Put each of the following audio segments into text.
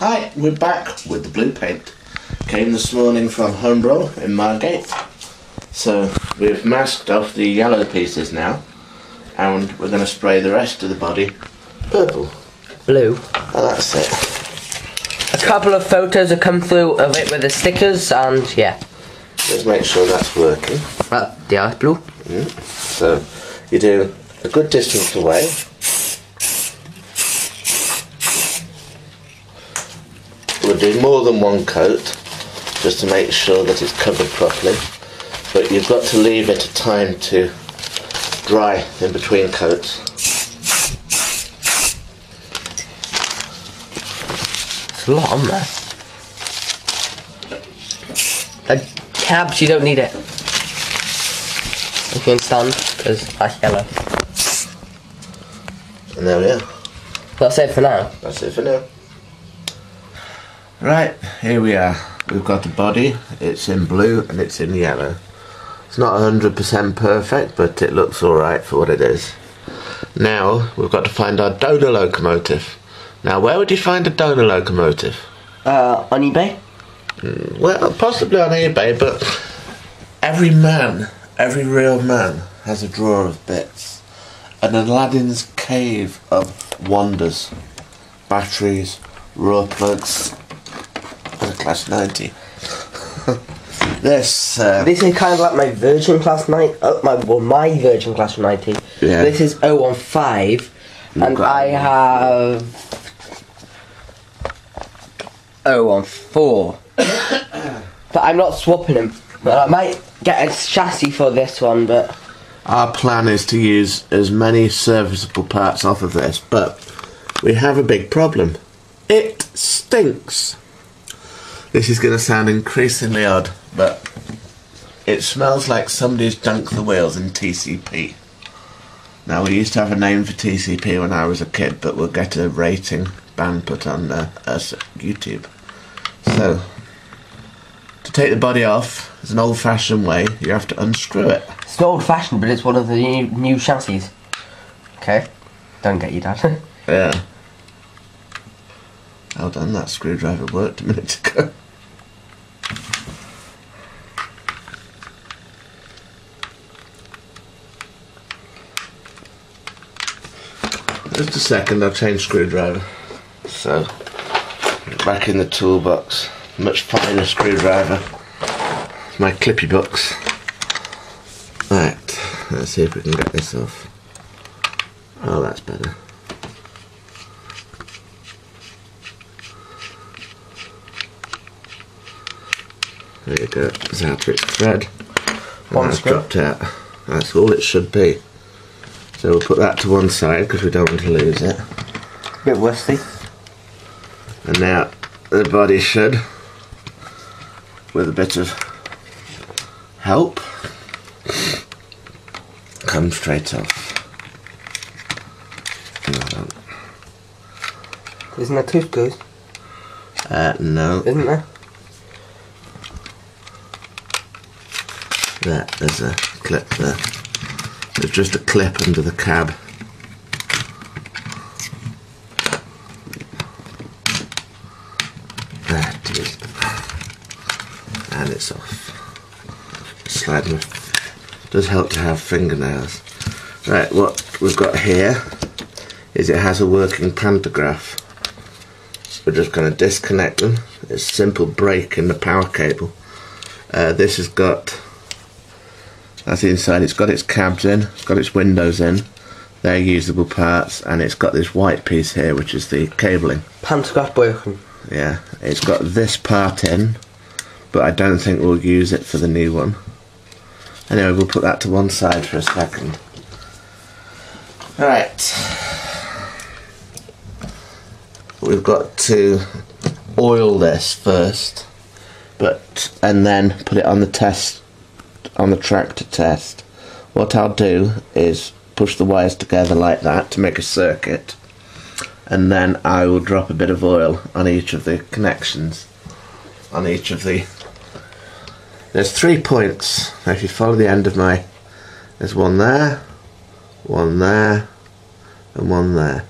Hi, we're back with the blue paint. Came this morning from Homebro in Margate. So we've masked off the yellow pieces now, and we're going to spray the rest of the body purple. Blue. And that's it. A couple of photos have come through of it with the stickers, and yeah. Let's make sure that's working. Yeah, blue. So you do a good distance away. We'll do more than one coat just to make sure that it's covered properly, but you've got to leave it a time to dry in between coats. There's a lot on there. Cabs, you don't need it. If you understand, because that's yellow. And there we are. That's it for now. That's it for now. Right, here we are. We've got the body, it's in blue and it's in yellow. It's not 100% perfect, but it looks alright for what it is. Now, we've got to find our donor locomotive. Now, where would you find a donor locomotive? On eBay? Well, possibly on eBay, but every real man has a drawer of bits. An Aladdin's cave of wonders. Batteries, raw plugs, and a Class 90. This is kind of like my Virgin Class 90. My Virgin Class 90. Yeah. This is 015, and I have 014. But I'm not swapping them. But I might get a chassis for this one, but our plan is to use as many serviceable parts off of this, but we have a big problem. It stinks. This is going to sound increasingly odd, but it smells like somebody's dunked the wheels in TCP. Now, we used to have a name for TCP when I was a kid, but we'll get a rating ban put on YouTube. So, to take the body off, it's an old-fashioned way. You have to unscrew it. It's not old-fashioned, but it's one of the new chassis. Okay, don't get you, Dad. Yeah. Well done, that screwdriver worked a minute ago. Just a second, I'll change screwdriver. So, back in the toolbox. Much finer screwdriver. My clippy box. Right, let's see if we can get this off. Oh, that's better. There you go, it's out to its thread. One screw dropped out. That's all it should be. So we'll put that to one side because we don't want to lose it. Bit rusty. And now the body should, with a bit of help, come straight off. Isn't there two screws? No. Isn't there? There's a clip there. There's just a clip under the cab. There it is. And it's off. Sliding. It does help to have fingernails. Right, what we've got here is it has a working pantograph. So we're just going to disconnect them. It's a simple break in the power cable. This has got, that's the inside, it's got its cabs in, it's got its windows in, they're usable parts, and it's got this white piece here which is the cabling. Pantograph broken. Yeah, it's got this part in, but I don't think we'll use it for the new one. Anyway, we'll put that to one side for a second. Right. We've got to oil this first, and then put it on the track to test. What I'll do is push the wires together like that to make a circuit, and then I will drop a bit of oil on each of the connections, on each of the, there's 3 points. Now if you follow the end of my, there's one there, and one there.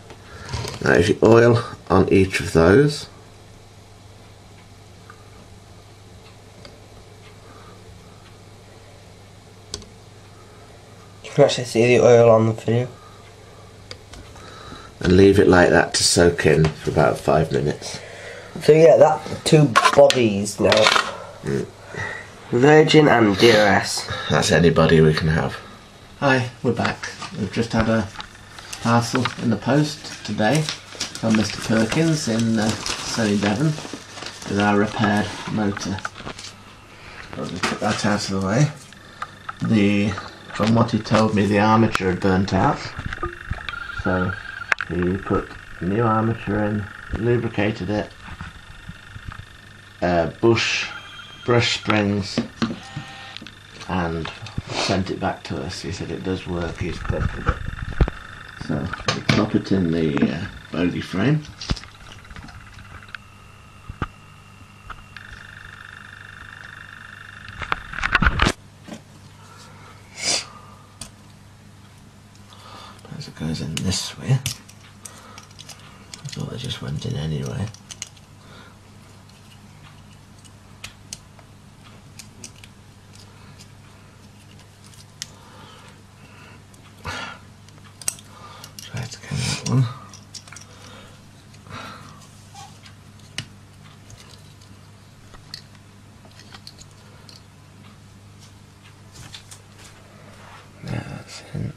Now if you oil on each of those, can actually see the oil on the video. And leave it like that to soak in for about 5 minutes. So yeah, that 2 bodies now. Virgin and DRS. That's anybody we can have. Hi, we're back. We've just had a parcel in the post today from Mr. Perkins in sunny Devon with our repaired motor. I'll just put that out of the way. From what he told me, the armature had burnt out. So he put new armature in, lubricated it, brush springs, and sent it back to us. He said it does work, he's tested it. So we drop it in the bogey frame. As it goes in this way. I thought it just went in anyway. Try to get that one. Yeah, that's in.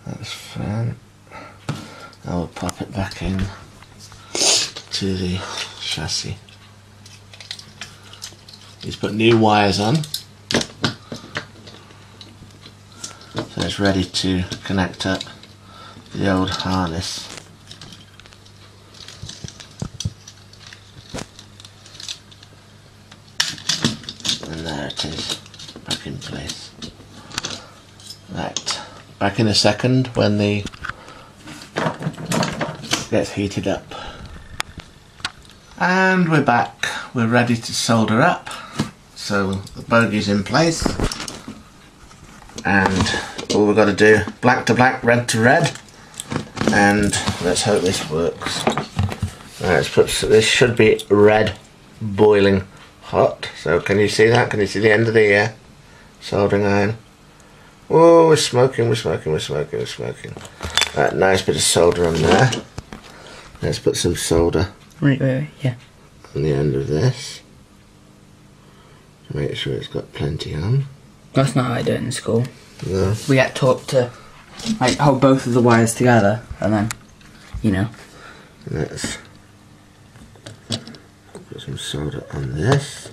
That's fine. I will pop it back in to the chassis. He's put new wires on, so it's ready to connect up the old harness. And there it is, back in place. Right, back in a second when the gets heated up. And we're back. We're ready to solder up. So the bogey's in place. And all we've got to do, black to black, red to red. And let's hope this works. Right, let's put, this should be red, boiling hot. So can you see that? Can you see the end of the soldering iron? Oh, we're smoking, we're smoking, we're smoking, we're smoking. Right, nice bit of solder on there. Let's put some solder Yeah. on the end of this. To make sure it's got plenty on. That's not how I do it in school. No. We get taught to like hold both of the wires together and then, you know. Let's put some solder on this.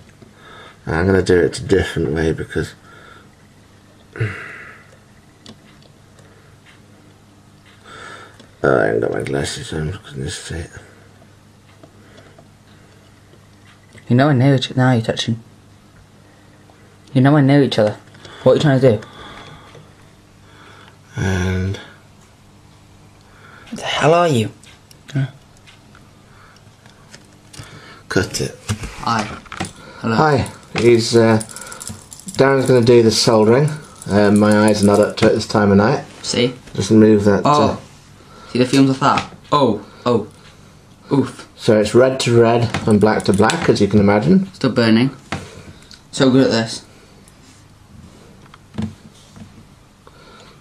I'm going to do it a different way because I haven't got my glasses on because of this fit. You know I know each other. Now you're touching. You know I know each other. What are you trying to do? And What the hell are you? cut it. Hi. Hello. Hi, Darren's going to do the soldering. My eyes are not up to it this time of night. See? Just move that. Oh. See the fumes of that? Oh. Oh. Oof. So it's red to red and black to black, as you can imagine. Still burning. So good at this.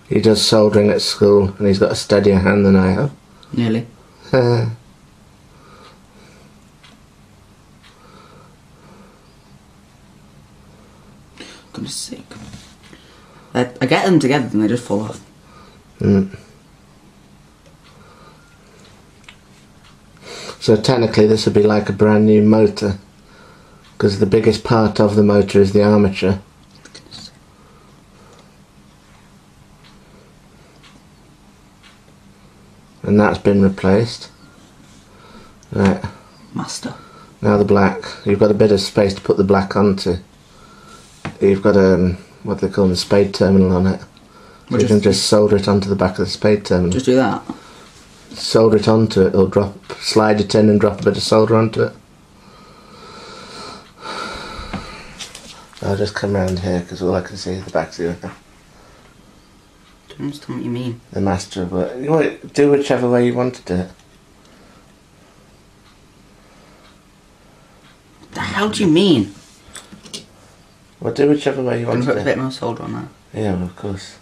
He does soldering at school and he's got a steadier hand than I have. Nearly. Goodness sake. I get them together and they just fall off. So technically this would be like a brand new motor, because the biggest part of the motor is the armature. And that's been replaced. Right. Master. Now the black. You've got a bit of space to put the black onto. You've got a, what they call the spade terminal on it. So you can just solder it onto the back of the spade terminal. Just do that. Solder it onto it, or slide it in and drop a bit of solder onto it. I'll just come round here because all I can see is the back of it. Don't understand what you mean. The master of work. You do whichever way you want to do it. What the hell do you mean? Well, do whichever way you want I'm to going do to put a it. bit more solder on that. Yeah, well, of course.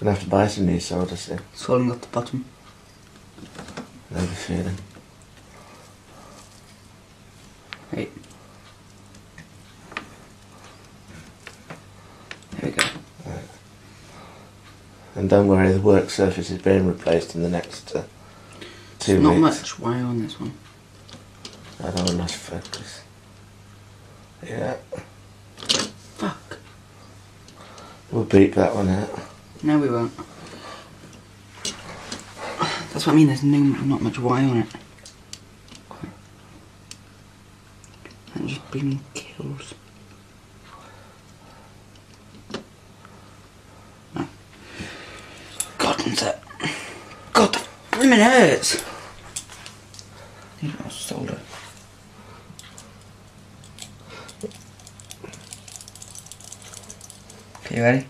Gonna have to buy some new solder soon. Swelling up the bottom. I have a feeling. Right. There we go. Right. And don't worry, the work surface is being replaced in the next 2 weeks. Not much wire on this one. I don't want lost focus. Yeah. Fuck. We'll beep that one out. No, we won't. That's what I mean, there's not much wire on it. That just bleeding kills. No. God, what's that? God, that blooming hurts! Need more solder. Okay, you ready?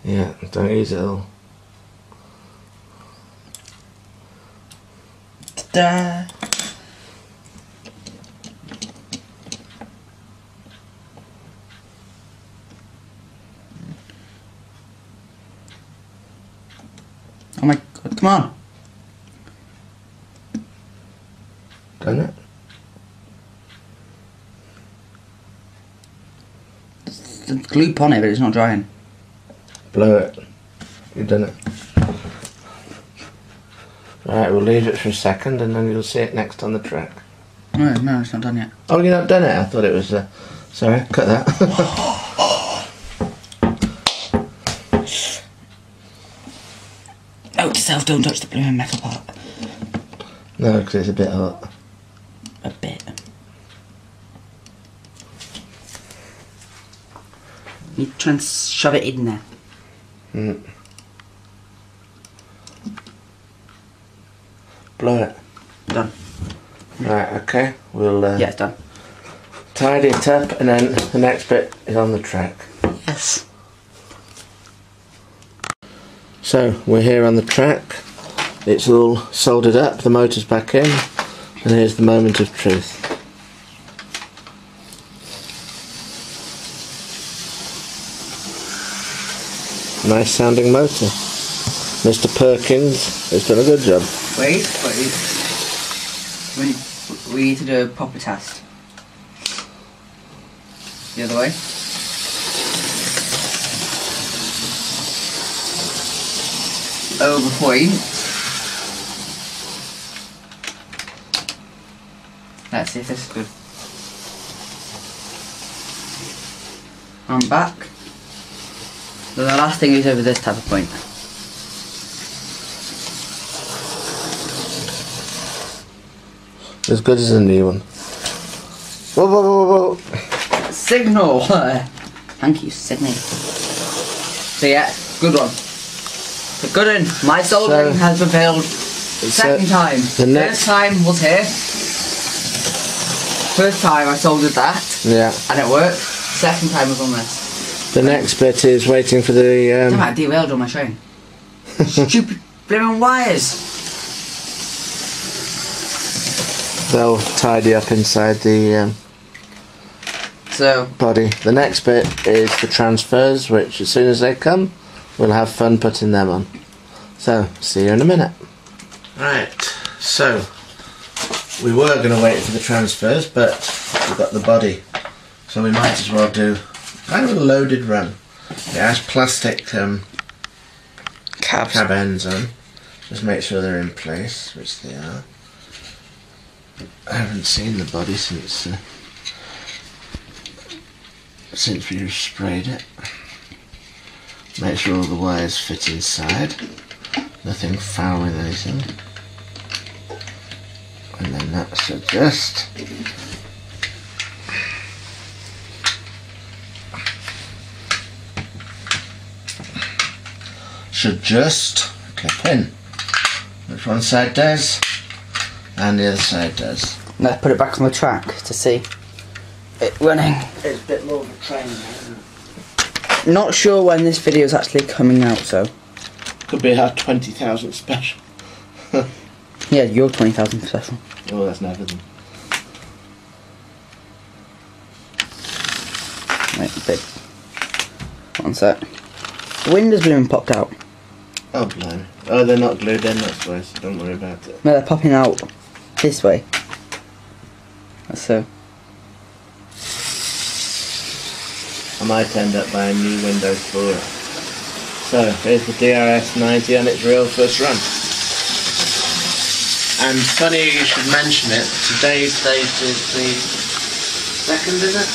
Yeah, don't use it all. Ta-da! Oh my god, come on! Done it? The glue on it, but it's not drying. Blow it. You've done it. Right, we'll leave it for a second and then you'll see it next on the track. No, no, it's not done yet. Oh, you've not done it? I thought it was... sorry, cut that. Note to self, don't touch the blooming metal part. No, because it's a bit hot. A bit. You try and shove it in there. Mm. Blow it. Done. Right, okay. We'll Yeah, it's done. tidy it up and then the next bit is on the track. Yes. So, we're here on the track. It's all soldered up, the motor's back in, and here's the moment of truth. Nice sounding motor. Mr. Perkins has done a good job. Wait. We need to do a proper test. The other way. Over point. Let's see if this is good. I'm back. So the last thing is over this type of point. As good as a new one. Whoa, whoa, whoa, whoa. Signal! Thank you, Sydney. So yeah, good one. So good one. My soldering has prevailed. Second time. The next First time was here. First time I soldered that. Yeah. And it worked. Second time was on this. The next bit is waiting for the I might have derailed on my train. Stupid blimmin' wires. they'll tidy up inside the body. The next bit is the transfers, which as soon as they come, we'll have fun putting them on. So, see you in a minute. Right, so we were going to wait for the transfers, but we've got the body, so we might as well do kind of a loaded run. It has plastic cab ends on. Just make sure they're in place, which they are. I haven't seen the body since we sprayed it. Make sure all the wires fit inside. Nothing foul with anything. And then that should just clip in. Which one side does, and the other side does. Let's put it back on the track to see it running. It's a bit more of a train now, isn't it? Not sure when this video is actually coming out, so. Could be our 20,000 special. Yeah, your 20,000 special. Oh, that's never done. Wait, big. One sec. The windows blooming popped out. Oh, blimey. Oh, they're not glued in, that's why, so don't worry about it. No, they're popping out this way. So. I might end up buying new windows for it. So, here's the DRS 90 on its real first run. And funny you should mention it, today's date is the 2nd, is it?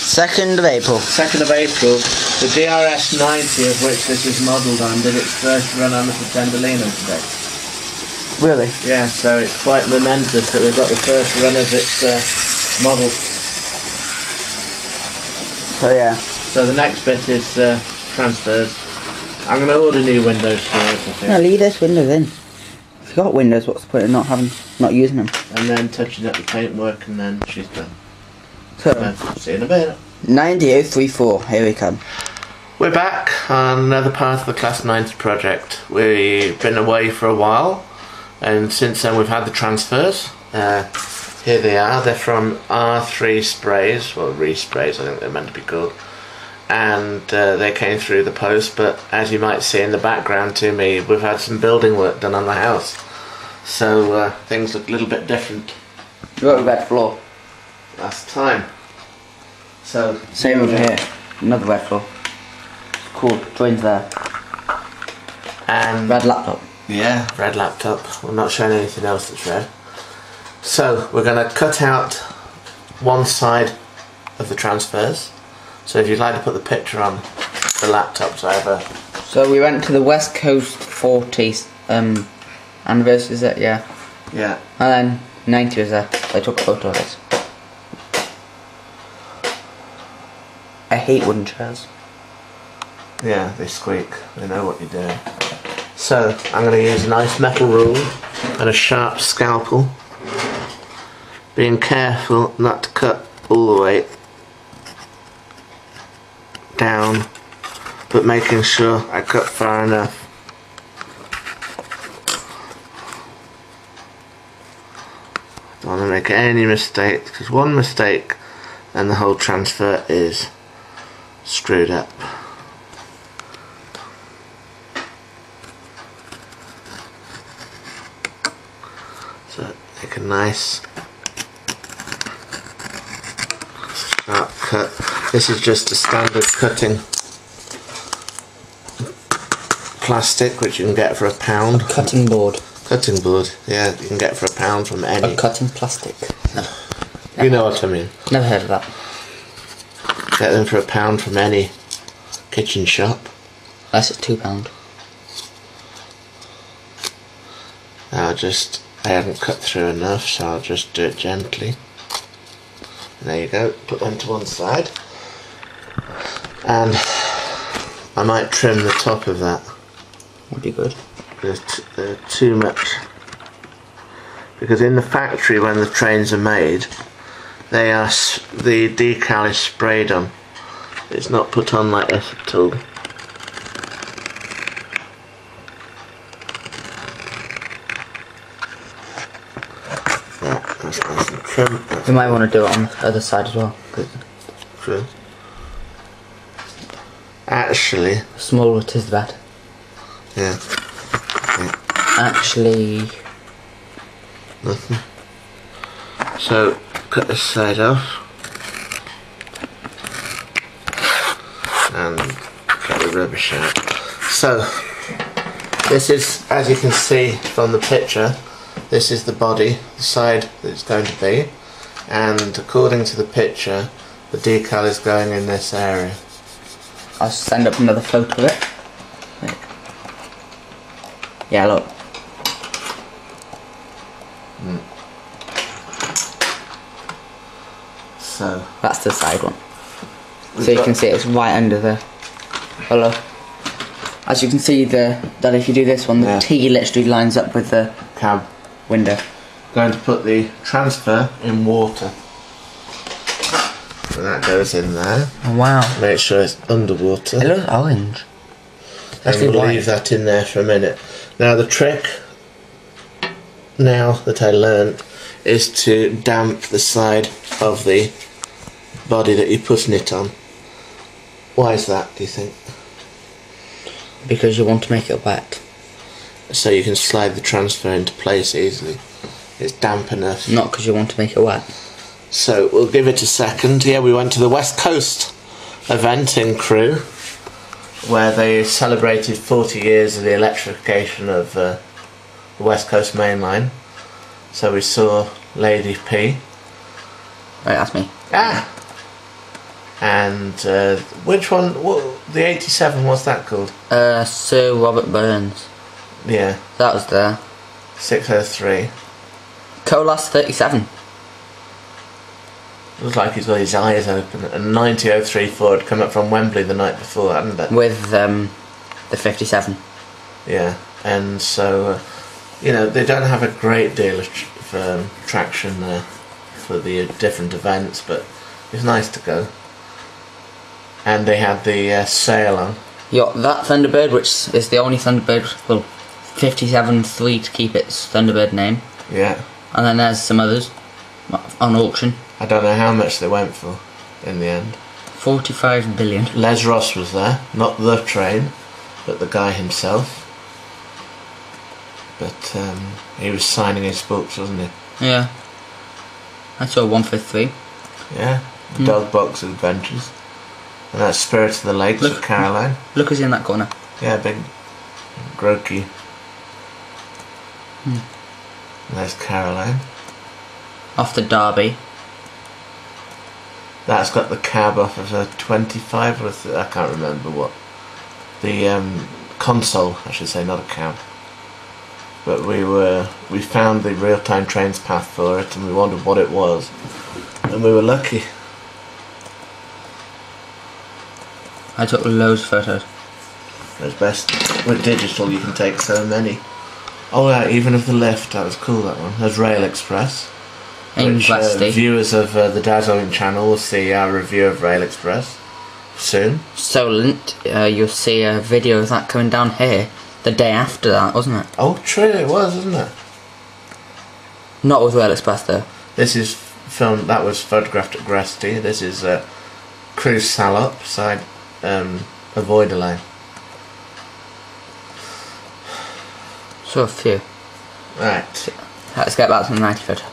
2nd of April. 2nd of April. The DRS 90, of which this is modelled on, did its first run on the Pretendolino today. Really? Yeah, so it's quite momentous that we've got the first run of its model. So yeah. So the next bit is transfers. I'm going to order new windows for it, I think. No, leave this windows in. If you've got windows, what's the point of not using them? And then touching up the paintwork, and then she's done. So, see you in a bit. 90034, here we come. We're back on another part of the Class 90 project. We've been away for a while, and since then we've had the transfers. Here they are. They're from R3 sprays, well, re-sprays I think they're meant to be called. And they came through the post, but as you might see in the background to me, we've had some building work done on the house. So things look a little bit different. You got a wet floor. Last time. So same over here. Another wet floor. Cool, joins there. And red laptop. Yeah, red laptop. We're not showing anything else that's red. So we're going to cut out one side of the transfers. So if you'd like to put the picture on the laptop, so I have a... So we went to the West Coast 40 anniversary, is it? Yeah. Yeah. And then 90 was there. So I took a photo of it. I hate wooden chairs. Yeah, they squeak. They know what you're doing. So I'm going to use a nice metal rule and a sharp scalpel. Being careful not to cut all the way down, but making sure I cut far enough. Don't want to make any mistakes, because one mistake and the whole transfer is screwed up. So make a nice sharp cut. This is just a standard cutting plastic which you can get for £1. Cutting board. Cutting board, yeah, you can get for £1 from any. A cutting plastic. No. You know what I mean. Never heard of that. Get them for £1 from any kitchen shop. That's at £2. I haven't cut through enough, so I'll just do it gently. And there you go, put them to one side. And I might trim the top of that. Would be good. There's too much. Because in the factory when the trains are made, the decal is sprayed on. It's not put on like this at all. That's nice and trim. You might want to do it on the other side as well. True. Actually, the smaller it is, the better. Yeah. Okay. Actually, nothing. So cut this side off and get the rubbish out. So this is, as you can see from the picture, this is the body, the side that it's going to be, and according to the picture the decal is going in this area. I'll send up another photo of it. Yeah, look. So that's the side one. So you can see it's right under the hello. As you can see that if you do this one, the T literally lines up with the cab window. Going to put the transfer in water. So that goes in there. Oh, wow. Make sure it's underwater. It looks orange. And we'll leave that in there for a minute. Now the trick, now that I learned, is to damp the side of the body that you're putting it on. Why is that, do you think? Because you want to make it wet. so you can slide the transfer into place easily. It's damp enough. Not because you want to make it wet. So we'll give it a second. Yeah, we went to the West Coast event in Crewe, where they celebrated 40 years of the electrification of the West Coast Main Line. So we saw Lady P. Right, that's me. Ah! And which one? The 87, what's that called? Sir Robert Burns. Yeah. That was there. 603. Colas 37. Looks like he's got his eyes open. And 9003 Ford come up from Wembley the night before, hadn't it? With the 57. Yeah. And so, you know, they don't have a great deal of traction there for the different events, but it's nice to go. And they had the sale on. Yeah, that Thunderbird, which is the only Thunderbird, well, 57.3 to keep its Thunderbird name. Yeah. And then there's some others on auction. I don't know how much they went for in the end. 45 billion. Les Ross was there, not the train, but the guy himself. But he was signing his books, wasn't he? Yeah. I saw one for 3. Yeah. Dog Box Adventures. And that's Spirit of the Lakes with Caroline. Look who's in that corner. Yeah, big Grokey. And there's Caroline. Off the Derby. That's got the cab off of a 25 or I can't remember what. The console, I should say, not a cab. But we found the real-time trains path for it, and we wondered what it was, and we were lucky. I took loads of photos. It's best with digital. You can take so many. Oh yeah, even of the lift. That was cool. That one. There's Rail Express. Which viewers of the Dazzling channel will see our review of Rail Express soon. Solent, you'll see a video of that coming down here the day after that, wasn't it? Oh, true, it was, wasn't it? Not with Rail Express though. This is filmed. That was photographed at Gresty. This is Crewe Salop side Avoider Lane. So a few. Right. Let's get back to the 90 photo.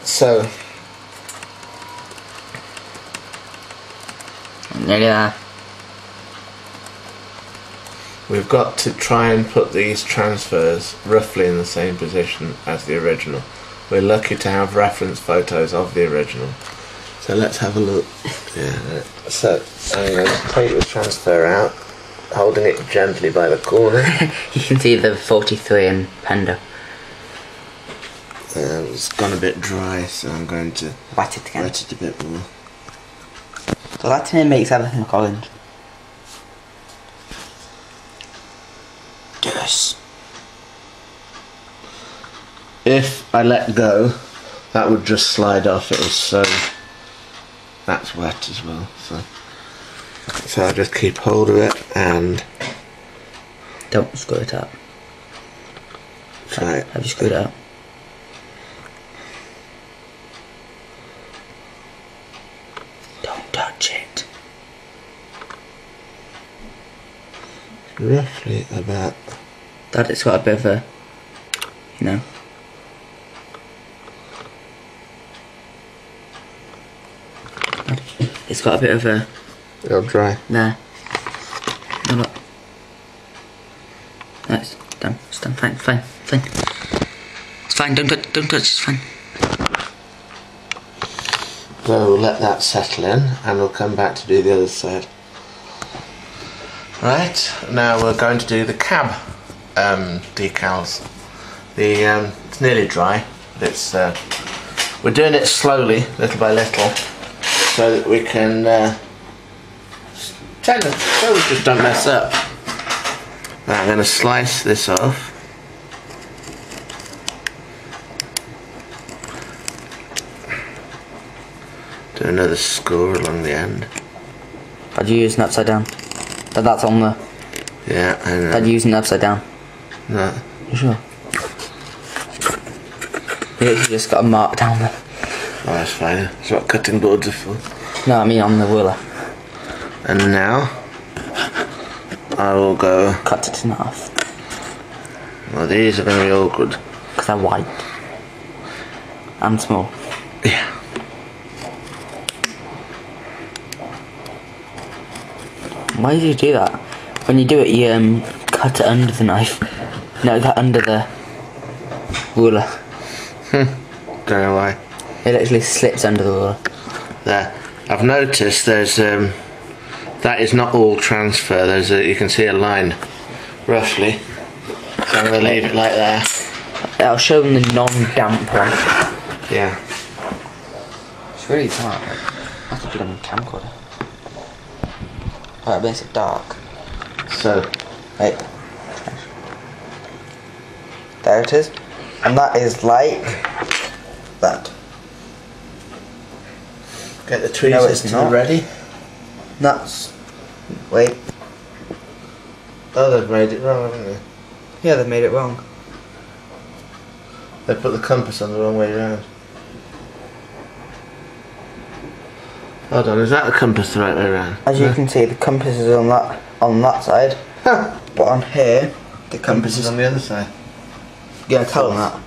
So. Nearly there. We've got to try and put these transfers roughly in the same position as the original. We're lucky to have reference photos of the original. So let's have a look. Yeah. So I'm going to take the transfer out, holding it gently by the corner. You can see the 43 in Pendo. It's gone a bit dry, so I'm going to wet it again. Wet it a bit more. So that to me makes everything look orange. Yes. If I let go, that would just slide off. It was so. That's wet as well. So I'll just keep hold of it and. Don't screw it up. Right. Have you screwed it up? Don't touch it. Roughly about. That it's got a bit of a, you know. It's got a bit of a. It'll dry. There. No, look. No, it's done. It's done. Fine. It's fine. Don't touch. It's fine. So we'll let that settle in, and we'll come back to do the other side. Right, now we're going to do the cab decals. It's nearly dry. It's we're doing it slowly, little by little, so that we can so we just don't mess up. Right, I'm going to slice this off. Do another score along the end. I'd use an upside down. That's on the. Yeah, I know. I'd use an upside down. No. You sure? You just got a mark down there. Oh, that's fine. That's what cutting boards are for. No, I mean on the ruler. And now I will go. Cut it in half. Well, these are going to be awkward. Because they're white. And small. Yeah. Why did you do that? When you do it, you cut it under the knife. No, that under the ruler. Don't know why. It literally slips under the ruler. There. I've noticed there's that is not all transfer. There's you can see a line, roughly. So I'm going to leave it like that. I'll show them the non-damp one. Yeah. It's really dark. I have to put it on the camcorder. Right, it makes it dark. So, Wait. There it is. And that is like that. get the tweezers No, it's not. ready. That's... Wait. Oh, they've made it wrong, haven't they? Yeah, they've made it wrong. They put the compass on the wrong way around. Hold on, is that the compass the right way around? As you can see, the compass is on that side. But on here, the compass is on the other side. You're going to tell them that?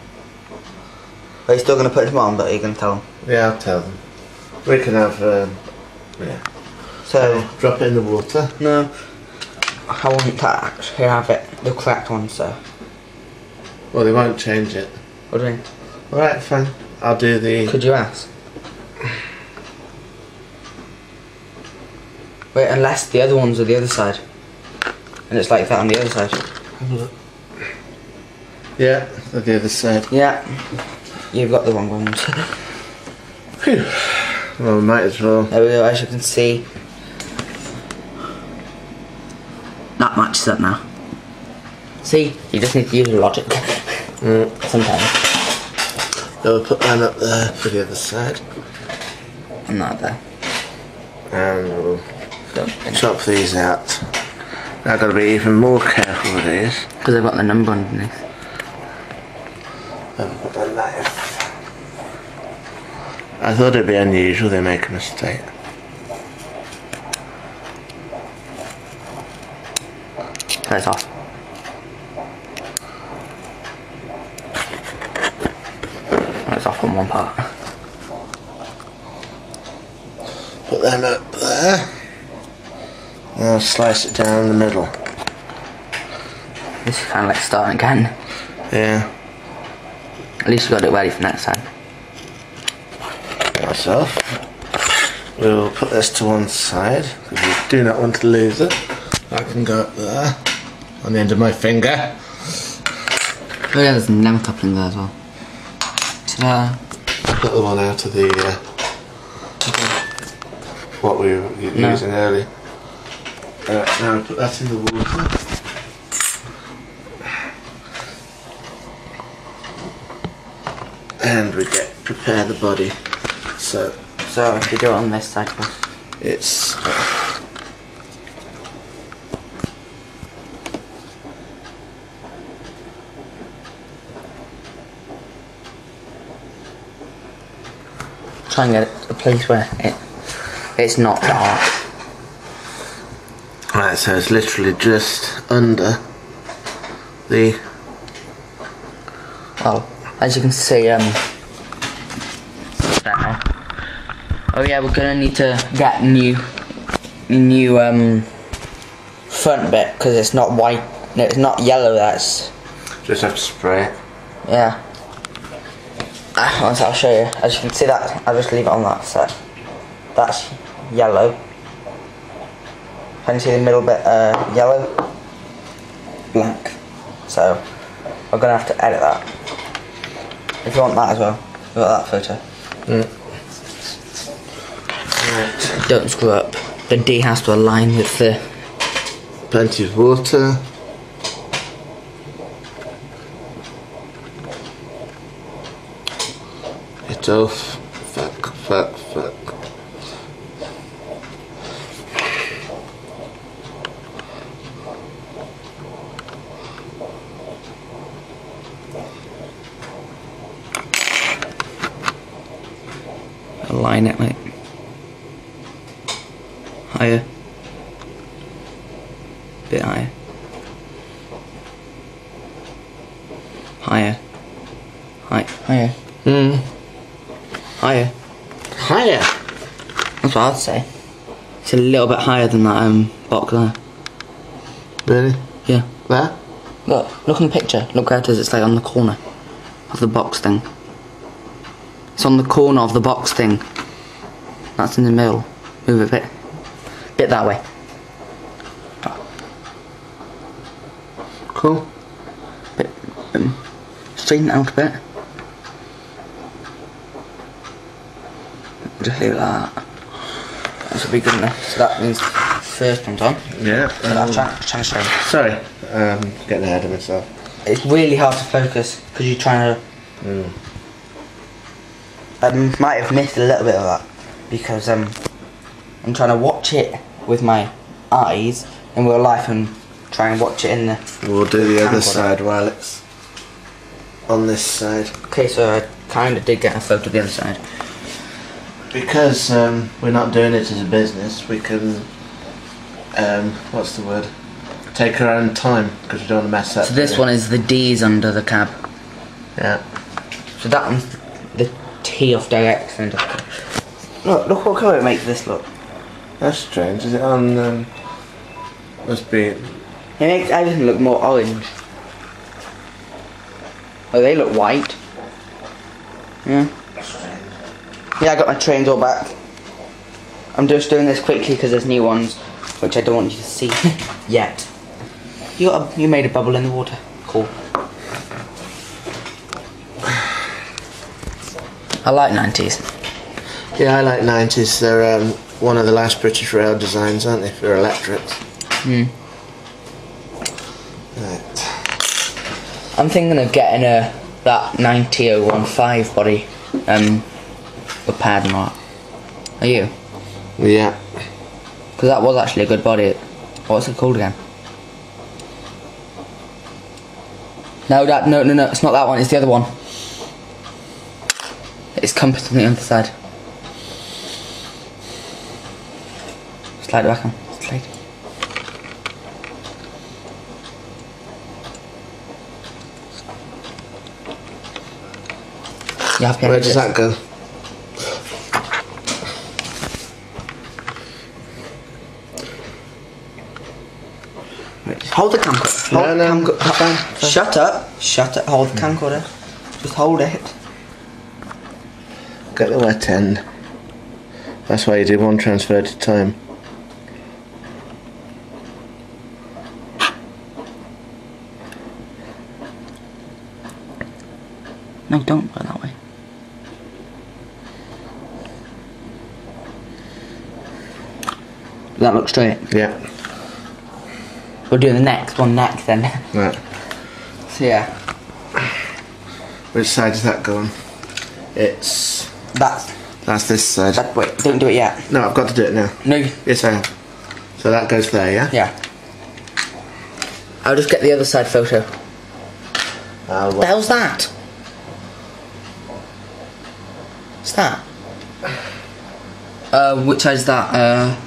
Are you still going to put them on, but are you going to tell them? Yeah, I'll tell them. We can have, yeah. So, drop it in the water. no, I want to actually have it, the correct one, so. Well, they won't change it. What do you mean? Alright, fine. I'll do the... Could you ask? Wait, unless the other ones are the other side. And it's like that on the other side. Have a look. Yeah, they're the other side. Yeah. You've got the wrong ones. Phew. Well, we might as well. There we go, as you can see. That matches up now. See, you just need to use your logic. Sometimes. So we'll put that up there for the other side. And that there. And we'll chop these out. Now I've got to be even more careful with these. Because they've got the number underneath. I've got a knife. I thought it'd be unusual they make a mistake. Cut it off. It's off on one part. Put them up there. And I'll slice it down the middle. This is kind of like starting again. Yeah. At least we got it ready for next time. That's off. We'll put this to one side because we do not want to lose it. I can go up there on the end of my finger. Oh yeah, there's a NEM coupling there as well. Ta-da! I put the one out of the what we were using earlier. Now we put that in the water. And we prepare the body. So if you do it on this side first. it's Try and get a place where it's not dark. right, so it's literally just under the Well, as you can see, there. Oh yeah, we're gonna need to get new front bit because it's not white. No, it's not yellow. That's just have to spray it. yeah. I'll show you. As you can see, that I'll just leave it on that side. That's yellow. Can you see the middle bit yellow? Blank. So we're gonna have to edit that. If you want that as well, you got that photo. Right. Don't screw up. The D has to align with the. Plenty of water. It off. Fuck. Align it like higher, bit higher. Higher. Higher. Higher. Higher. That's what I'd say. It's a little bit higher than that box there. Really? Yeah. There? Look in the picture. Look where it is. It's like on the corner of the box thing. It's on the corner of the box thing. That's in the middle. Move it a bit that way. Cool. Bit, straighten it out a bit. Just leave it like that. That should be good enough. So that means the first one's on. Yeah. I'm trying to show you. Sorry, getting ahead of myself. It's really hard to focus because you're trying to. I might have missed a little bit of that because I'm trying to watch it with my eyes in real life and try and watch it in the. We'll do the other side while it's on this side. Okay, so I kind of did get a photo of the other side. Because we're not doing it as a business, we can, what's the word? Take our own time because we don't want to mess up. So this one is the D's under the cab. Yeah. So that one's the T off direct. Look what colour it makes this look. That's strange. Is it on? Must be. It makes everything look more orange. Oh, they look white. Yeah. Yeah, I got my trains all back. I'm just doing this quickly because there's new ones, which I don't want you to see yet. You made a bubble in the water. Cool. I like 90s. Yeah, I like 90s. They're one of the last British rail designs, aren't they, for electrics? Right. I'm thinking of getting that 90015 body with pad and all that. Are you? Yeah. Because that was actually a good body. What's it called again? No, it's not that one, it's the other one. It's compass on the other side. Slide it back on. Slide. Yeah, where does that go? Hold the camcorder. Shut up. Shut up. Hold the camcorder. Just hold it. Get the wet end. That's why you do one transfer at a time. No, don't go that way. Does that look straight? Yeah. We'll do the next one next then. Right. So yeah. Which side does that go on? It's... That's this side. Wait, don't do it yet. No, I've got to do it now. No. Yes, I have. So that goes there, yeah? Yeah. I'll just get the other side photo. What the hell's that? What's that? Which side is that?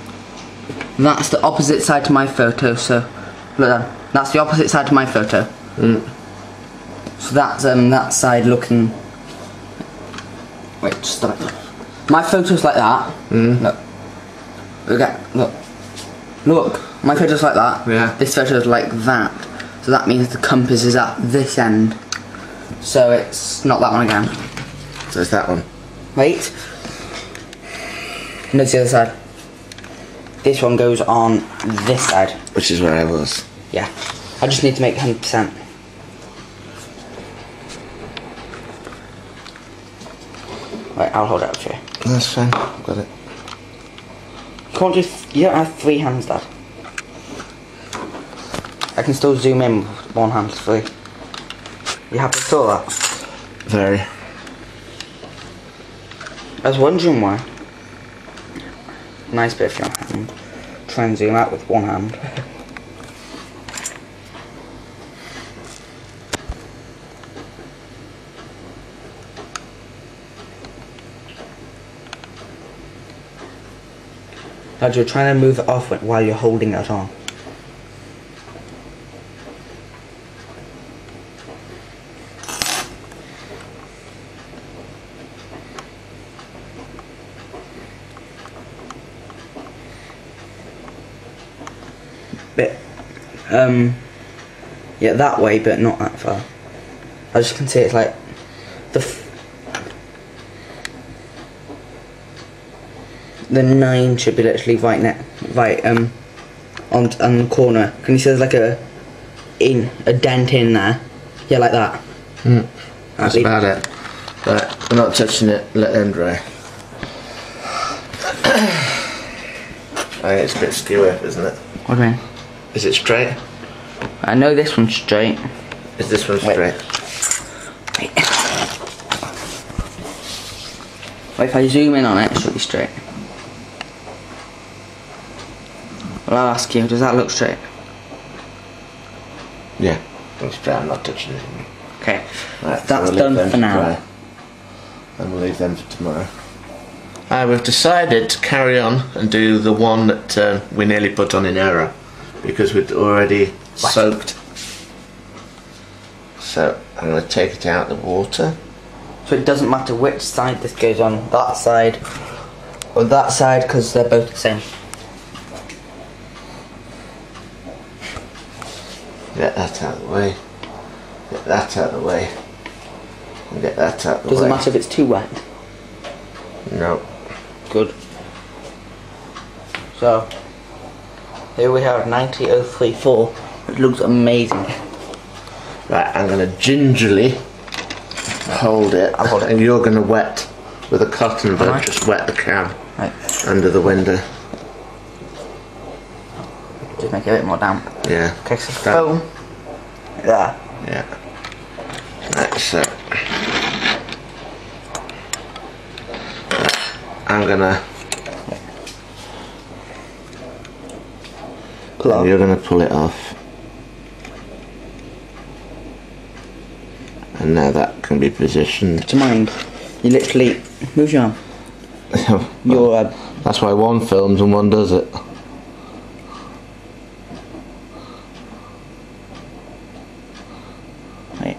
That's the opposite side to my photo, so look then. That's the opposite side to my photo. So that's that side looking. Wait, just stop it. My photo's like that. Look. Look. My photo's like that. Yeah. This photo's like that. So that means the compass is at this end. So it's not that one again. So it's that one. Wait. No, it's the other side. This one goes on this side. Which is where I was. Yeah. I just need to make 100%. Right, I'll hold it up for you. That's fine. I've got it. You don't have 3 hands, Dad. I can still zoom in with 1 hand free. You happy with all that? Very. I was wondering why. Nice bit of your hand. Try and zoom out with 1 hand. Dad, you're trying to move it off while you're holding it on. bit, yeah, that way, but not that far. As you can see, it's like the 9 should be literally right on the corner. Can you see there's like a dent in there? Yeah, like that. That's about it. But we're not touching it. Let them dry. I think it's a bit skewy, isn't it? What do you mean? Is it straight? I know this one's straight. Is this one straight? Wait. Wait, if I zoom in on it, it should be straight. Well, I'll ask you, does that look straight? Yeah, it's straight. I'm not touching it. Okay, Right, that's so done for now. Dry. And we'll leave them for tomorrow. We've decided to carry on and do the one that we nearly put on in error because we'd already soaked. So I'm going to take it out of the water. So it doesn't matter which side this goes on, that side or that side, because they're both the same. Get that out of the way. Get that out of the way. And get that out of the way. Doesn't matter if it's too wet. No. Good. So here we have 90034, which looks amazing. Right, I'm going to gingerly hold it, I'll hold it. And you're going to wet with a cotton bud. Right. Just wet the can Right. under the window. Just make it a bit more damp. Yeah. Okay, so foam. There. Yeah. Right, so I'm gonna. Pull off. You're gonna pull it off, and now that can be positioned. Do you mind? You literally move your arm. Your That's why one films and one does it. Right.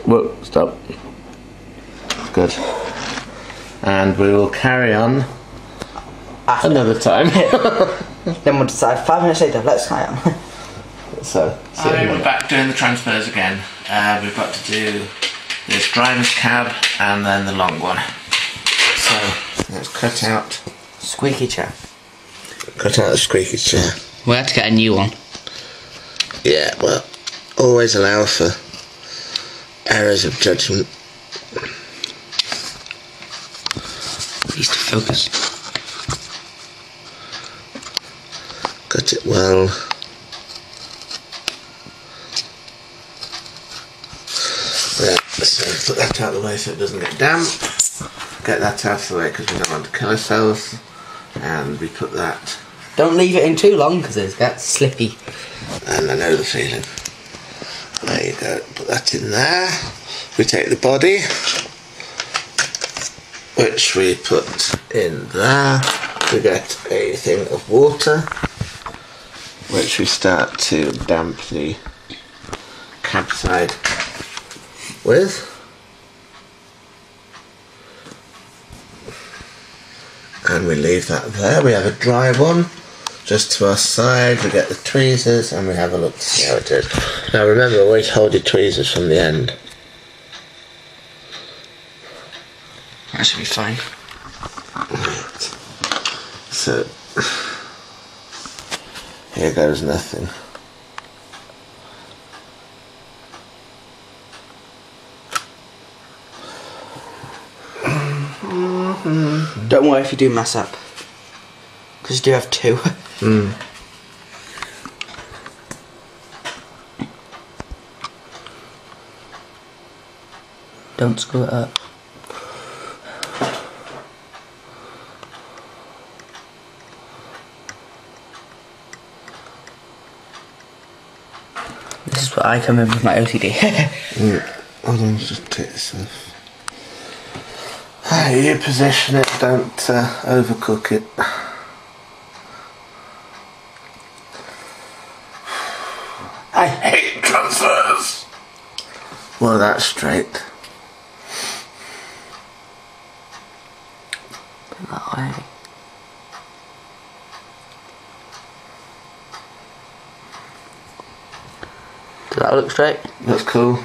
Whoa, stop. Good. And we will carry on another time. Then we'll decide 5 minutes later. Let's try it. So, we're back doing the transfers again. We've got to do this driver's cab and then the long one. So, let's cut out. Squeaky chair. Cut out the squeaky chair. We had to get a new one. Yeah, well, always allow for errors of judgment. Needs to focus. Cut it well. Yeah, so put that out of the way so it doesn't get damp. Get that out of the way because we don't want to kill ourselves. And we put that. Don't leave it in too long because it gets slippy. And I know the feeling. There you go. Put that in there. We take the body, which we put in there. We get a thing of water, which we start to damp the cab side with. And we leave that there. We have a dry one just to our side. We get the tweezers and we have a look to see how it is. Now remember, always hold your tweezers from the end. That should be fine. Right. So here goes nothing. Don't worry if you do mess up, because you do have 2. Don't screw it up. This is what I come in with my OCD. Hold on, just take this off. You position it, don't overcook it. more of that straight. That way. Does that look straight? That's cool.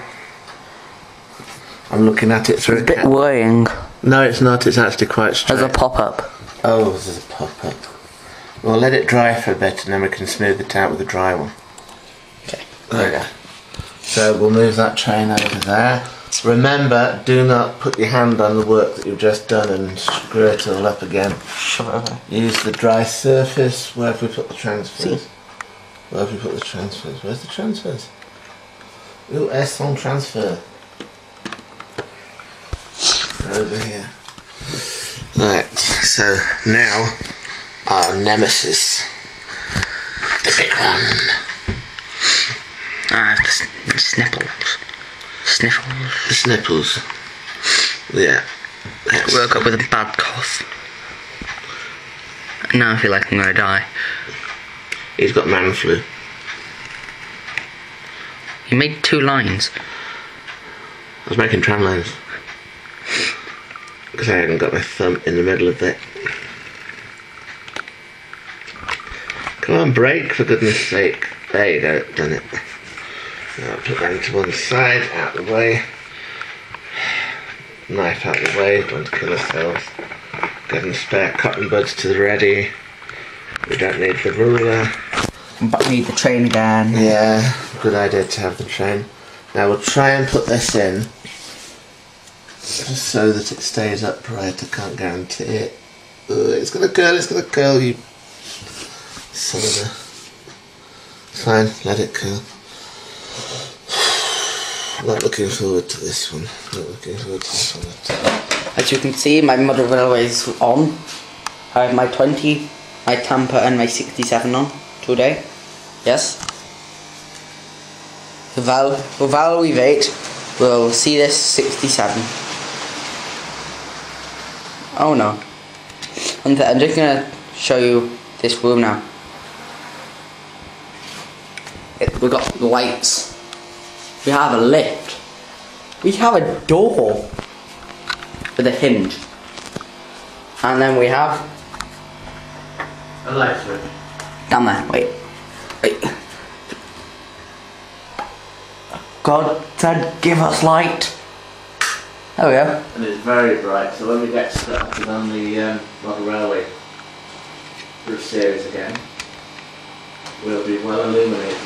I'm looking at it through It's a bit worrying. No, it's not. It's actually quite straight. There's a pop-up. Oh, there's a pop-up. Well, let it dry for a bit and then we can smooth it out with a dry one. Okay. There we go. So we'll move that train over there. Remember, do not put your hand on the work that you've just done and screw it all up again. Shove it over. Use the dry surface. Where have we put the transfers? See? Where have we put the transfers? Where's the transfers? Ooh, S on transfer. Over here. Right, so now our nemesis. The big one. Ah, the sniffles. Sniffles. The sniffles. Yeah. Woke up with a bad cough. Now I feel like I'm gonna die. He's got man flu. You made 2 lines. I was making tram lines. Because I hadn't got my thumb in the middle of it. Come on, brake, for goodness sake. There you go, done it. Now I'll put that into one side, out of the way. Knife out of the way, don't kill ourselves. Getting spare cotton buds to the ready. We don't need the ruler. But we need the train again. Yeah, good idea to have the train. Now we'll try and put this in just so that it stays upright. I can't guarantee it. It's gonna curl, you son of a... Fine, let it curl. Not looking forward to this one. Not looking forward to this one. As you can see, my mother railway is on. I have my 20, my Tampa and my 67 on today. Yes. While we wait, we'll see this 67. Oh no. And I'm just gonna show you this room now. We've got lights. We have a lift. We have a door with a hinge. And then we have a light switch. down there. Wait. God said give us light. There we go. And it's very bright, so when we get started on the model railway through series again, we'll be well illuminated.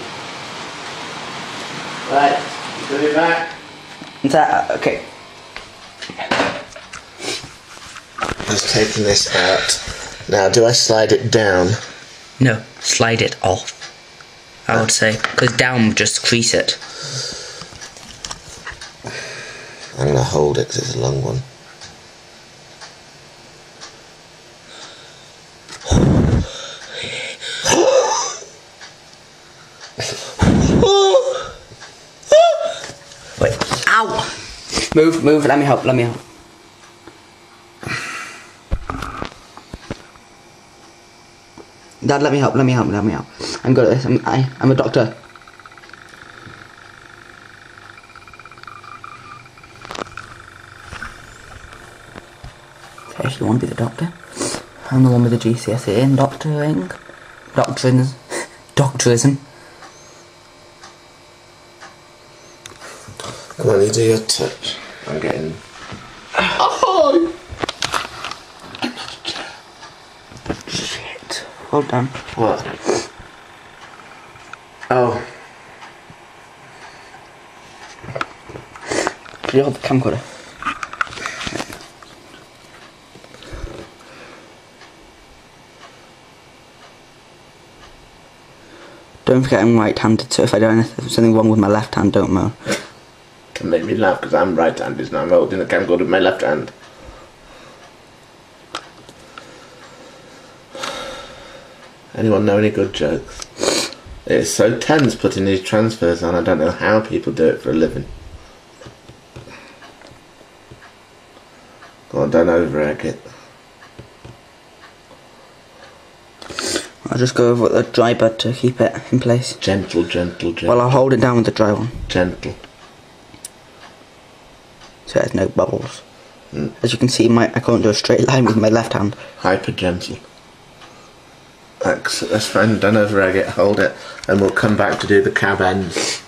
Right, put it back. Is that okay? Just taking this out. Now, do I slide it down? No, slide it off. I would say, because down would just crease it. I'm going to hold it because it's a long one. Wait, ow! Move, let me help. Dad, let me help. I'm good at this, I'm a doctor. If you want to be the doctor, I'm the one with the GCSE in doctoring. Doctorism. Come on, you do your touch. I'm getting... Oh! Shit. Hold on. What? Oh. Do you hold the camcorder? Don't forget I'm right-handed, so if I don't have something wrong with my left hand, don't moan. It made me laugh because I'm right-handed now. I'm holding the camcorder with my left hand. Anyone know any good jokes? It's so tense putting these transfers on. I don't know how people do it for a living. Go on, don't over-egg it. I'll just go over with the dry bud to keep it in place. Gentle. Well, I'll hold it down with the dry one. Gentle. so it has no bubbles. As you can see, I can't do a straight line with my left hand. Hyper gentle. Let's find done over agate, hold it, and we'll come back to do the cab ends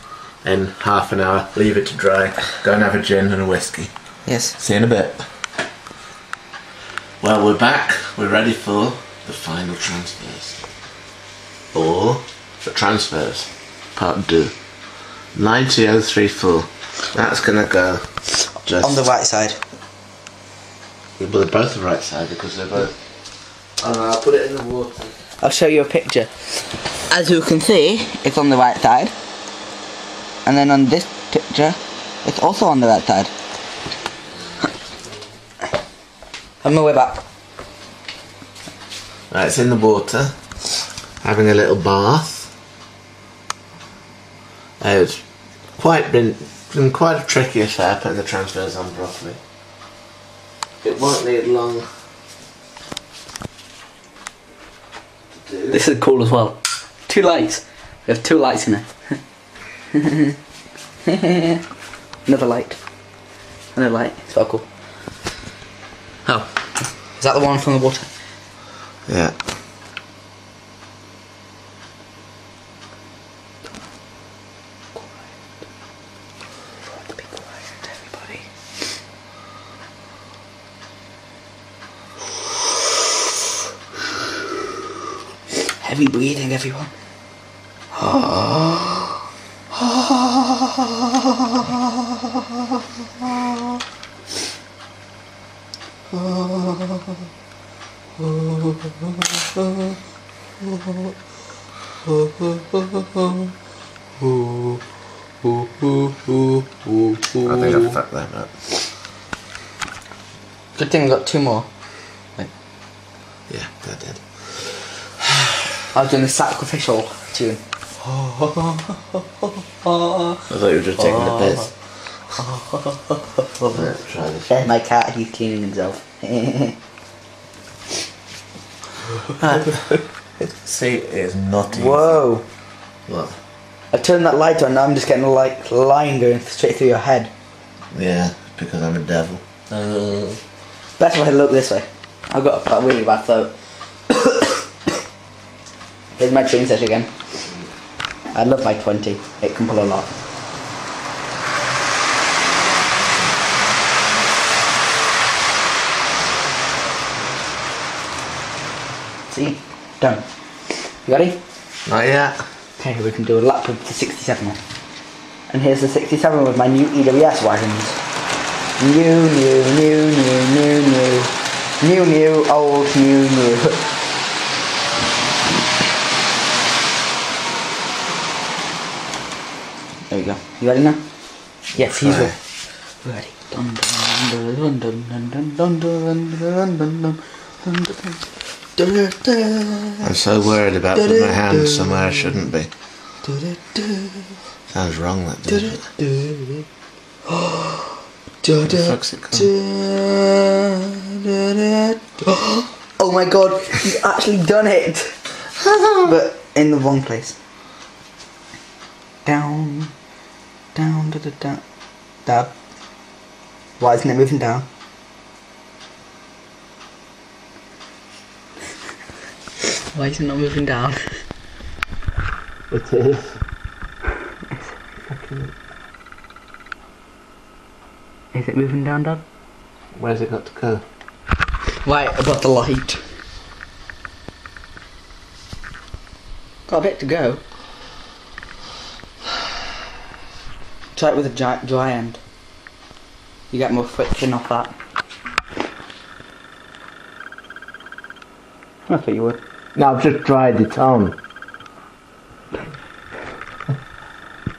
in half an hour. Leave it to dry. Go and have a gin and a whiskey. Yes. See you in a bit. Well, we're back. We're ready for the final transfers. Or the transfers. Part 2. 90034. That's gonna go just on the right side. Well, they're both the right side because they're both. Oh no, I'll put it in the water. I'll show you a picture. As you can see, it's on the right side. And then on this picture, it's also on the right side. On my way back. Right, it's in the water. Having a little bath. It's been quite a tricky affair putting the transfers on properly. It won't need long to do. This is cool as well. 2 lights. We have 2 lights in there. Another light. Another light. It's so cool. Oh. Is that the one from the water? Yeah. Be quiet, everybody. Heavy breathing, everyone. I think I fucked that up. Good thing we got 2 more. Wait. Yeah, that did. I was doing the sacrificial tune. I thought you were just taking the piss. Let's try this. There's my cat, he's cleaning himself. See, it is not easy. Whoa! What? I turned that light on, now I'm just getting a line going straight through your head. Yeah, because I'm a devil. Best if I look this way. I've got a really bad throat. Here's my train set again. I love my 20. It can pull a lot. See? Done. You ready? Not yet. Okay, we can do a lap of the 67 one. And here's the 67 with my new DRS wagons. New, old, new. There we go. You ready now? Yes, he's ready. Ready. I'm so worried about putting my hand somewhere I shouldn't be. Sounds wrong, that doesn't it? Where the fuck's it gone? Oh my god, you've actually done it! But in the wrong place. Down, down. Dab. Why isn't it moving down? Why is it not moving down? It is. Is it moving down, Dad? Where's it got to go? Right above the light. Got a bit to go. Try it with a dry end. You get more friction off that. I thought you would. No, I've just dried it on.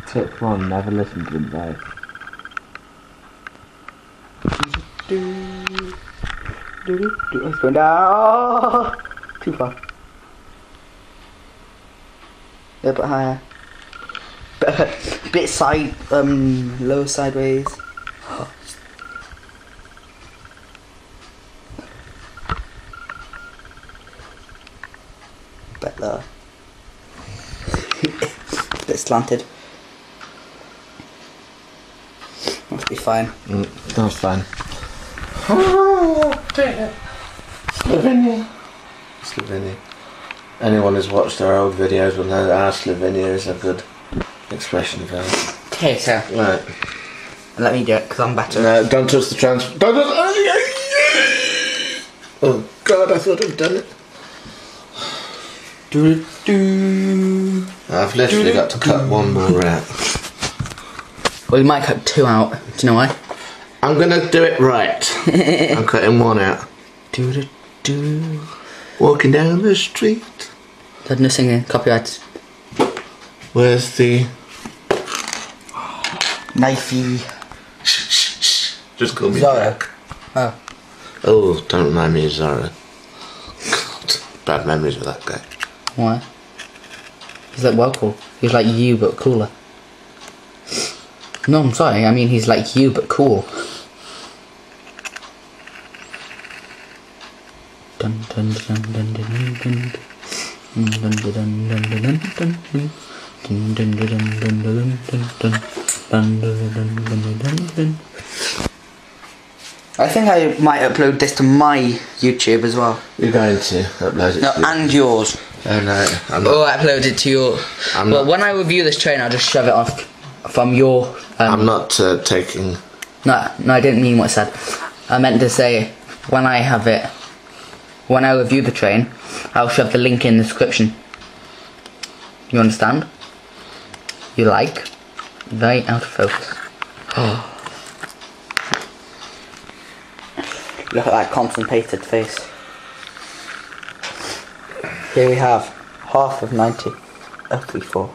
Tip 1, never listen to advice. It's going down. Too far. A bit higher. Bit side, low sideways. Bit lower. Bit slanted. Must be fine. That's fine. Oh, Slovenia. Slovenia. Anyone who's watched our old videos will know that Slovenia is a good expression of that. Okay, so Right. let me do it because I'm better. No, don't touch the transfer. Don't touch. Oh God, I thought I'd done it. I've literally got to cut one more out. Well, you might cut 2 out. Do you know why? I'm gonna do it right. I'm cutting one out. Walking down the street. There's no singing. Copyright. Where's the... Knifey. Just call me Zorro. Jack. Oh. Oh, don't remind me of Zorro. God, bad memories with that guy. Why? He's like well cool. He's like you but cooler. No, I'm sorry. I mean he's like you but cool. Dun dun dun dun dun dun dun dun dun dun dun dun dun. I think I might upload this to my YouTube as well. You're going to upload it? No, to and yours. Oh no, I'm not. Or upload it to your. Well, when I review this train, I'll just shove it off from your. I'm not taking. No, I didn't mean what I said. I meant to say when I have it. When I review the train, I'll shove the link in the description. You understand? You like? Very out of focus. Oh. Look at that concentrated face. Here we have half of 90. 034.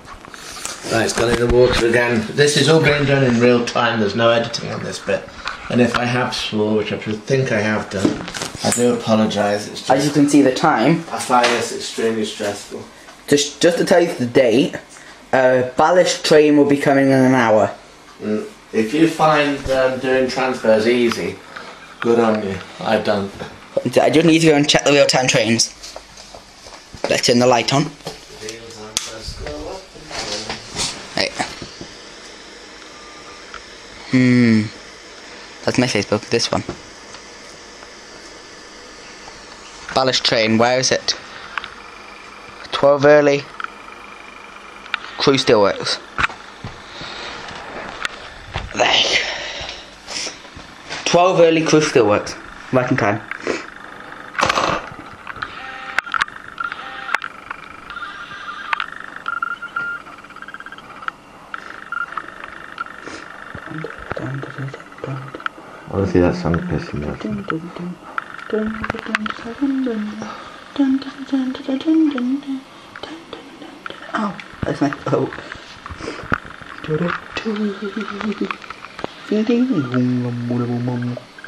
Right, it's gone in the water again. This is all being done in real time. There's no editing on this bit. And if I have swore, which I think I have done, I do apologise. It's just, as you can see, the time. I find this extremely stressful. Just to tell you the date, ballast train will be coming in an hour. If you find doing transfers easy, good on you. I don't. I just need to go and check the real-time trains. Let's turn the light on. Right. That's my Facebook, this one. Ballast train, where is it? 12 early. Crew Steelworks. There. 12 early Crew Steelworks. Right in time. Honestly, that song pissing me off. Oh, that's my boat.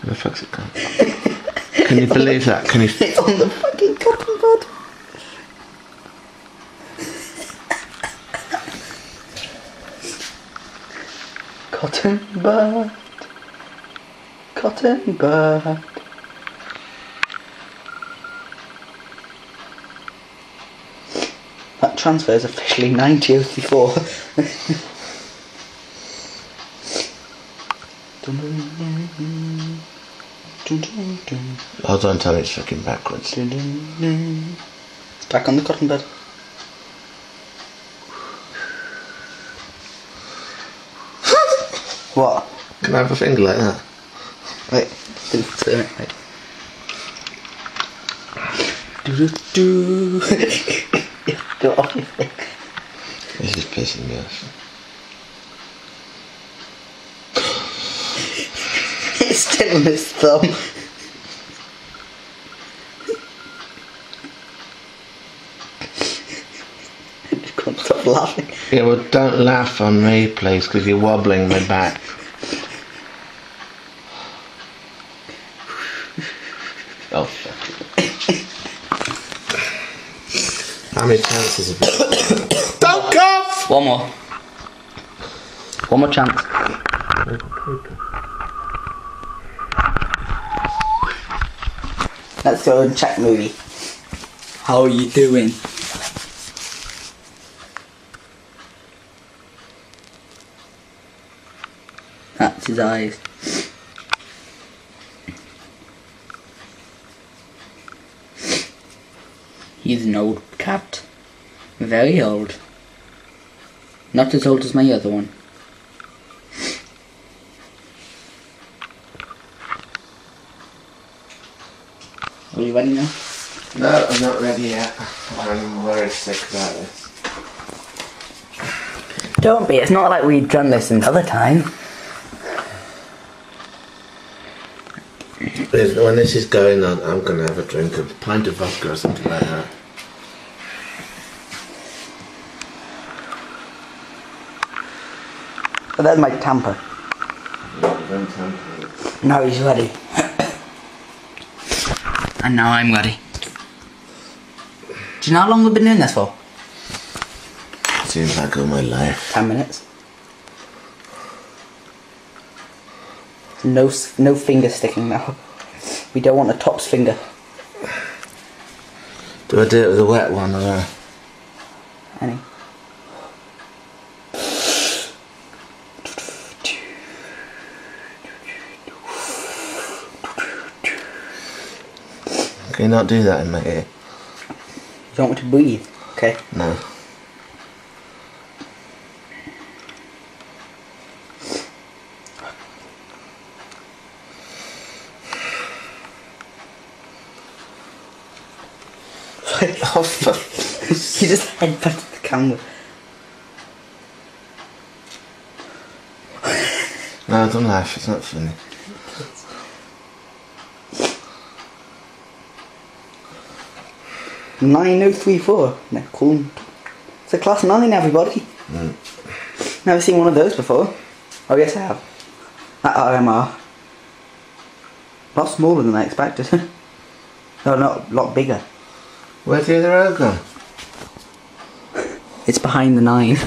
The fuck's it called? Can you believe that? Can you? It's on the fucking cotton bud. Cotton bud. Cotton bud. That transfer is officially 90.04. Oh, don't tell me it's fucking backwards. It's back on the cotton bed. What? Can I have a finger like that? Wait, didn't turn it, wait. Do. Do it off your thing. This is pissing me off. It's still on his thumb. I just can't stop laughing. Yeah, well, don't laugh on me, please, because you're wobbling my back. Oh, fuck. How many chances have you got? Don't cough! One more. One more chance. Let's go and check movie. How are you doing? That's his eyes. He's an old cat. Very old. Not as old as my other one. Are you ready now? No, I'm not ready yet. I'm very sick about this. Don't be, it's not like we've done this another time. When this is going on, I'm going to have a drink of a pint of vodka or something like that. But there's my tamper. Don't tamper it. Now he's ready. And now I'm ready. Do you know how long we've been doing this for? Seems like all my life. 10 minutes. No finger sticking now. We don't want a tops finger. Do I do it with a wet one or a... Any? Can you not do that in my ear? You want me to breathe? Okay. No. Oh, fuck. You just headbutted the camera. No, don't laugh, it's not funny. $9,034. No, cool. It's a class 9, everybody. Never seen one of those before. Oh yes I have. That RMR. A lot smaller than I expected. No, not a lot bigger. Where's the other road gone? It's behind the 9.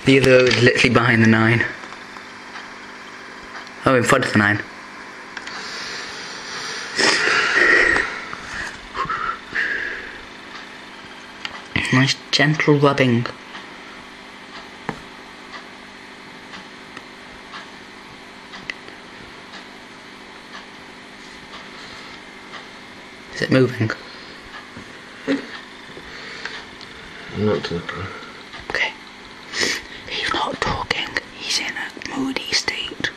The other road is literally behind the 9. Oh, in front of the 9. Nice gentle rubbing. Is it moving? I'm not talking. Okay. He's not talking. He's in a moody state.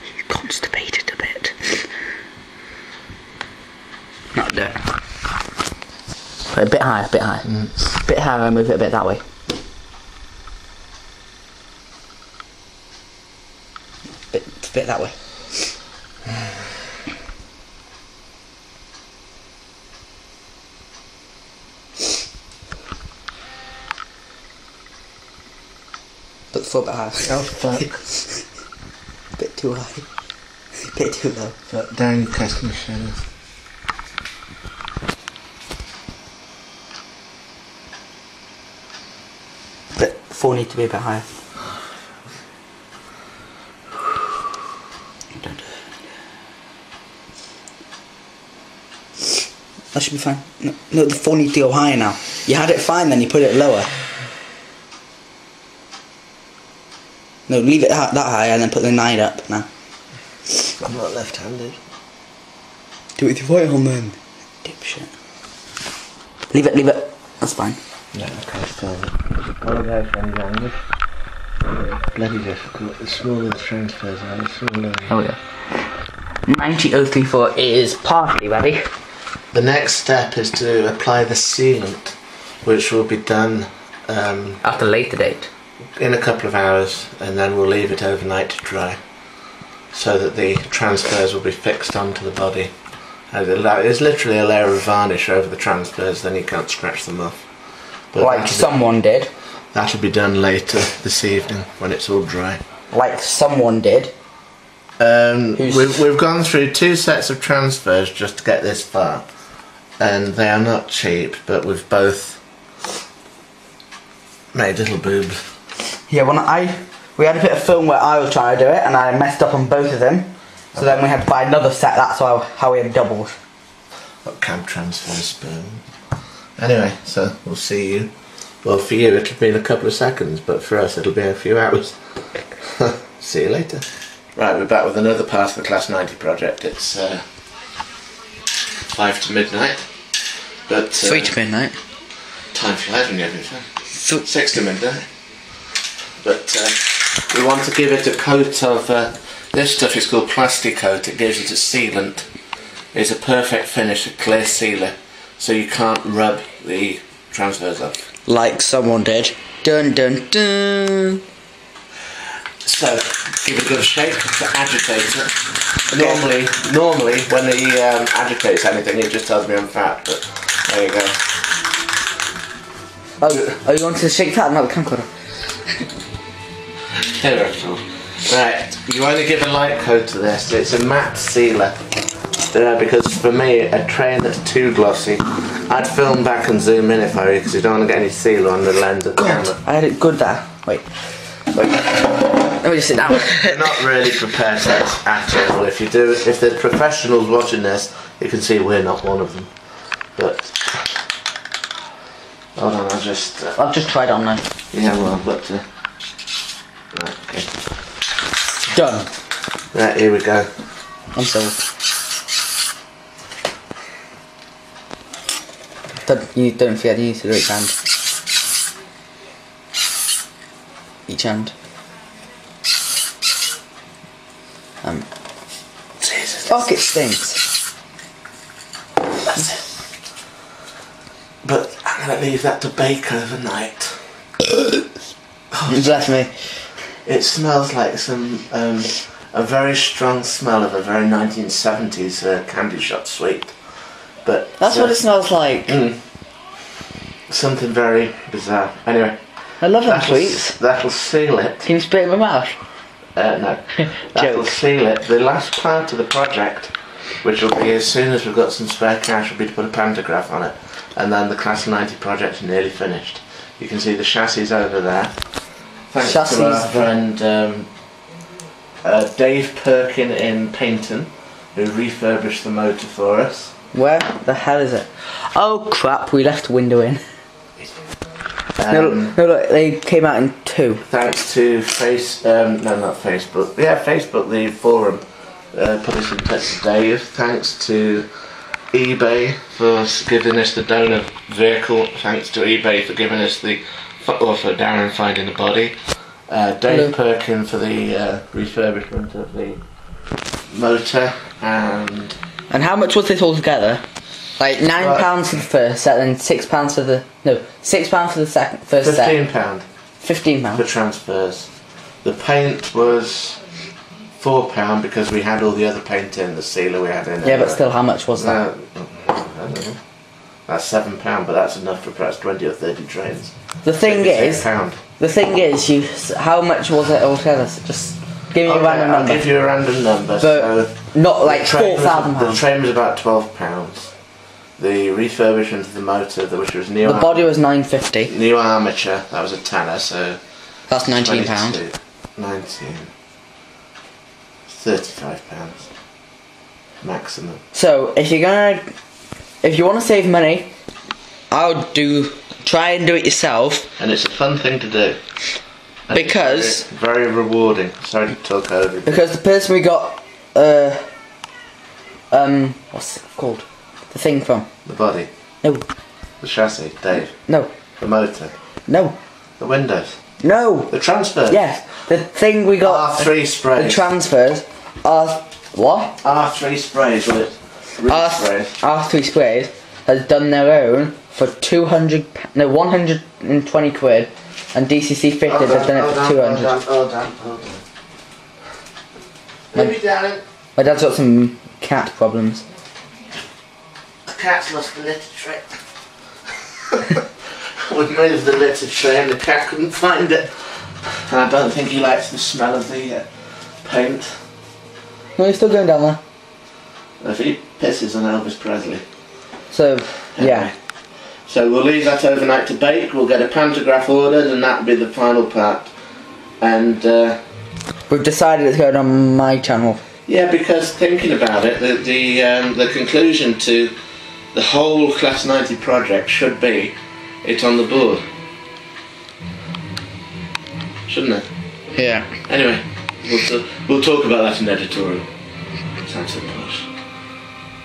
He's constipated a bit. Not done. Put it a bit higher, a bit higher. A bit higher and move it a bit that way. Bit that way. Put the foot a bit higher. Oh, fuck. Bit too high. Bit too low. Fuck, down you cast my shadows. But 4 need to be a bit higher. That should be fine. No, the 4 needs to go higher now. You had it fine, then you put it lower. No, leave it that high and then put the 9 up now. I'm not left-handed. Do it with your right hand then. Dipshit. Leave it. That's fine. No, I can't spell it. Apologise for any language. It's bloody difficult. The smaller the transfers are, the smaller. Oh yeah. 90034 is partially ready. The next step is to apply the sealant, which will be done At a later date. in a couple of hours, and then we'll leave it overnight to dry, so that the transfers will be fixed onto the body. It's literally a layer of varnish over the transfers, then you can't scratch them off. But Like someone did. that'll be done later this evening when it's all dry. Like someone did. We've gone through 2 sets of transfers just to get this far, and they are not cheap, but we've both made little boobs. Yeah, we had a bit of film where I was trying to do it and I messed up on both of them. So then we had to buy another set, that's how we have doubles. Got cab transfer sperm. Anyway, so we'll see you Well, for you it'll be in a couple of seconds, but for us it'll be a few hours. See you later. Right, we're back with another part of the Class 90 project. It's 5 to midnight. But 3 to midnight. Time flies when you're having fun. 6 to midnight. But we want to give it a coat of... this stuff is called Plasticoat. It gives it a sealant. It's a perfect finish, a clear sealer, so you can't rub the transfers off. Like someone did. Dun dun dun. So, give it a good shake to agitate it. Normally when he agitates anything, it just tells me I'm fat, but there you go. Oh, you want to shake that? Not the camcorder. Right, you only give a light coat to this. It's a matte sealer. Because for me, a train that's too glossy, I'd film back and zoom in if I were, because you don't want to get any sealer on the lens of the camera. I had it good there. Wait. Let me just sit down. You're not really prepared for this at all. If there's professionals watching this, you can see we're not one of them. But hold on, I've just tried on now. yeah, well, but right, okay. Done. Right, here we go. I'm sold. You don't forget to use the right hand. Each hand. Fuck, it stinks. That's it. But I'm gonna leave that to bake overnight. Bless me. It smells like some a very strong smell of a very 1970s candy shop sweet. But that's what it smells like. Something very bizarre. Anyway, I love them sweets. That'll seal it. Can you spit in my mouth? No. That'll seal it. The last part of the project, which will be as soon as we've got some spare cash, will be to put a pantograph on it, and then the Class 90 project is nearly finished. You can see the chassis over there. Thanks to our friend Dave Perkin in Paynton, who refurbished the motor for us. Where the hell is it? Oh crap, we left the window in. No, look, they came out in 2. Thanks to Facebook, the forum, put us in touch with Dave. Thanks to eBay for giving us the donor vehicle. Thanks to eBay for giving us for Darren finding the body. Dave Perkin for the refurbishment of the motor, and how much was this all together? Like £9 for the first set, and £6 for the £6 for the first set. £15. £15 for transfers. The paint was £4 because we had all the other paint in, the sealer we had in. Yeah, but still, how much was that? I don't know. That's £7, but that's enough for perhaps 20 or 30 trains. The thing is, how much was it altogether? So just give me a random number. I'll give you a random number. But so not like £4,000. The train was about £12. The refurbishment of the motor, which was new. The body was £9.50. New armature, that was a tenner, so that's £19. 19. £35 maximum. So if you want to save money, try and do it yourself. And it's a fun thing to do. And because very rewarding. Sorry to talk over. Because the person we got what's it called? The thing from? The body. No. The chassis, Dave. No. The motor. No. The windows. No. The transfers. Yes. The thing we got. R3 sprays. The transfers are what? R3 sprays with it. R3 sprays has done their own for 120 quid, and DCC Fitted has done it for 200. Hold on. Maybe darling. My dad's got some cat problems. The cat's lost the litter tray. We moved the litter tray and the cat couldn't find it. And I don't think he likes the smell of the paint. No, he's still going down there. If he pisses on Elvis Presley. So, yeah. So we'll leave that overnight to bake. We'll get a pantograph ordered, and that'll be the final part. And we've decided it's going on my channel. Yeah, because thinking about it, the conclusion to the whole Class 90 project should be it's on the board. shouldn't it? Yeah. Anyway, we'll talk about that in editorial. Sounds so posh.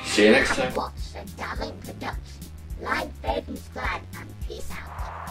See you next time. Watch the Darling Production. Like, baby, subscribe, and peace out.